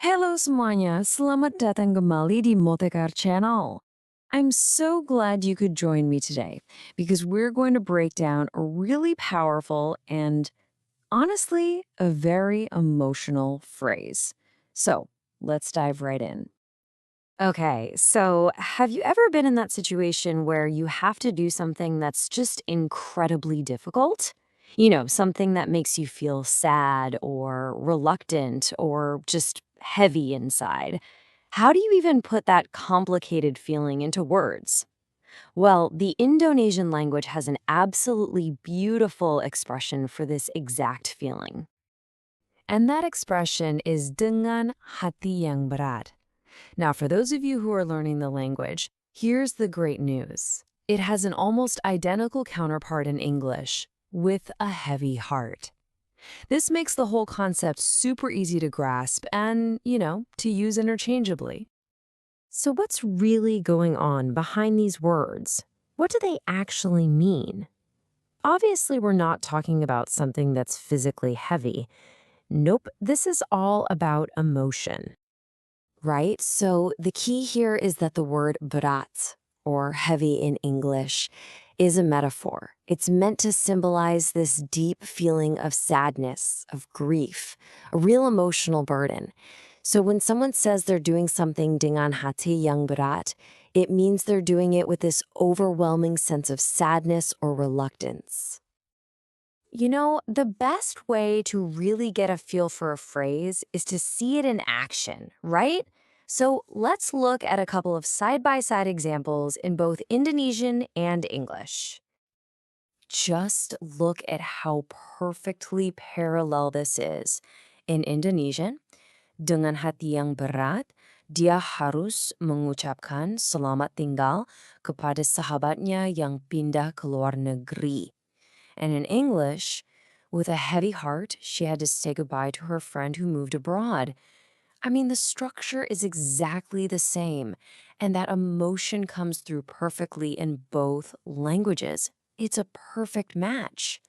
Halo semuanya, selamat datang kembali di Motekar Channel. I'm so glad you could join me today because we're going to break down a really powerful and, honestly, a very emotional phrase. So, let's dive right in. Okay, so have you ever been in that situation where you have to do something that's just incredibly difficult? Something that makes you feel sad or reluctant or just heavy inside. How do you even put that complicated feeling into words? Well, the Indonesian language has an absolutely beautiful expression for this exact feeling. And that expression is dengan hati yang berat. Now, for those of you who are learning the language, here's the great news. It has an almost identical counterpart in English, with a heavy heart. This makes the whole concept super easy to grasp and, to use interchangeably. So, what's really going on behind these words? What do they actually mean? Obviously, we're not talking about something that's physically heavy. Nope, this is all about emotion. Right? So, the key here is that the word berat, or heavy in English, is a metaphor. It's meant to symbolize this deep feeling of sadness, of grief, a real emotional burden. So when someone says they're doing something dengan hati yang berat, it means they're doing it with this overwhelming sense of sadness or reluctance. The best way to really get a feel for a phrase is to see it in action, right? So let's look at a couple of side-by-side examples in both Indonesian and English. Just look at how perfectly parallel this is. In Indonesian, dengan hati yang berat, dia harus mengucapkan selamat tinggal kepada sahabatnya yang pindah ke luar negeri. And in English, with a heavy heart, she had to say goodbye to her friend who moved abroad. I mean, the structure is exactly the same, and that emotion comes through perfectly in both languages. It's a perfect match.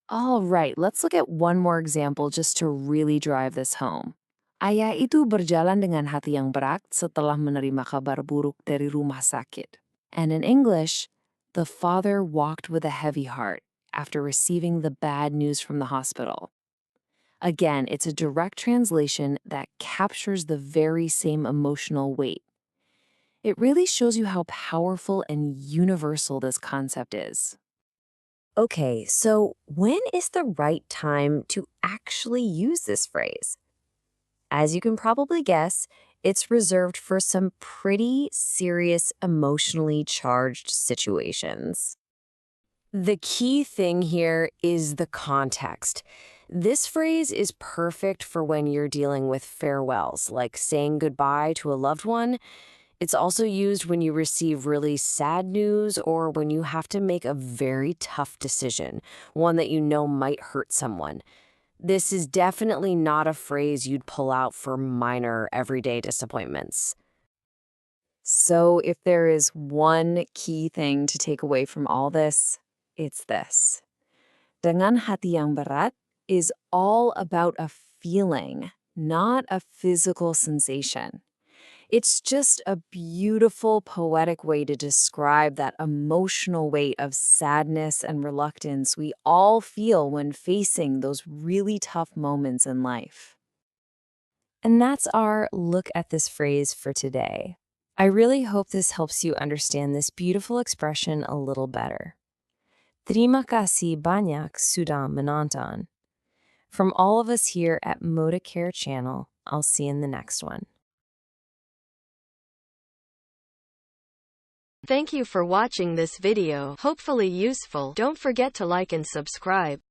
All right, let's look at one more example just to really drive this home. Ayah itu berjalan dengan hati yang berat setelah menerima kabar buruk dari rumah sakit. And in English, the father walked with a heavy heart after receiving the bad news from the hospital. Again, it's a direct translation that captures the very same emotional weight. It really shows you how powerful and universal this concept is. Okay, so when is the right time to actually use this phrase? As you can probably guess, it's reserved for some pretty serious, emotionally charged situations. The key thing here is the context. This phrase is perfect for when you're dealing with farewells, like saying goodbye to a loved one. It's also used when you receive really sad news or when you have to make a very tough decision, one that you know might hurt someone. This is definitely not a phrase you'd pull out for minor, everyday disappointments. So, if there is one key thing to take away from all this, it's this. Dengan hati yang berat is all about a feeling, not a physical sensation. It's just a beautiful, poetic way to describe that emotional weight of sadness and reluctance we all feel when facing those really tough moments in life. And that's our look at this phrase for today. I really hope this helps you understand this beautiful expression a little better. Terima kasih banyak sudah menonton. From all of us here at Modicare Channel, I'll see you in the next one. Thank you for watching this video. Hopefully useful. Don't forget to like and subscribe.